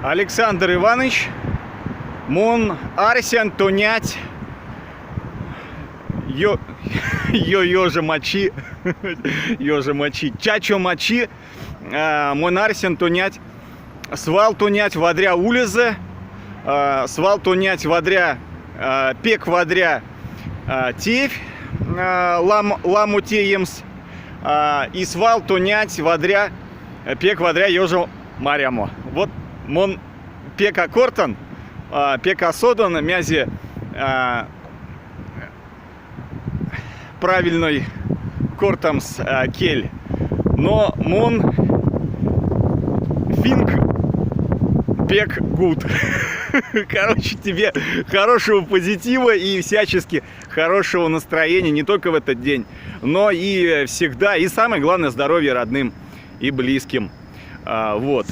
Александр Иванович, мон Арсен тонять ёжа мочи, чачо мочи, мон Арсен тонять, свал тонять водря улезе, свал тонять водря пек водря тевь, ламу теемс, и свал тонять водря пек водря ёжа марямо. Вот мон пека кортан, пека содан мязи правильной кортамс кель, но мон финк пек гуд. Короче, тебе хорошего позитива и всячески хорошего настроения не только в этот день, но и всегда. И самое главное, здоровья родным и близким. Вот.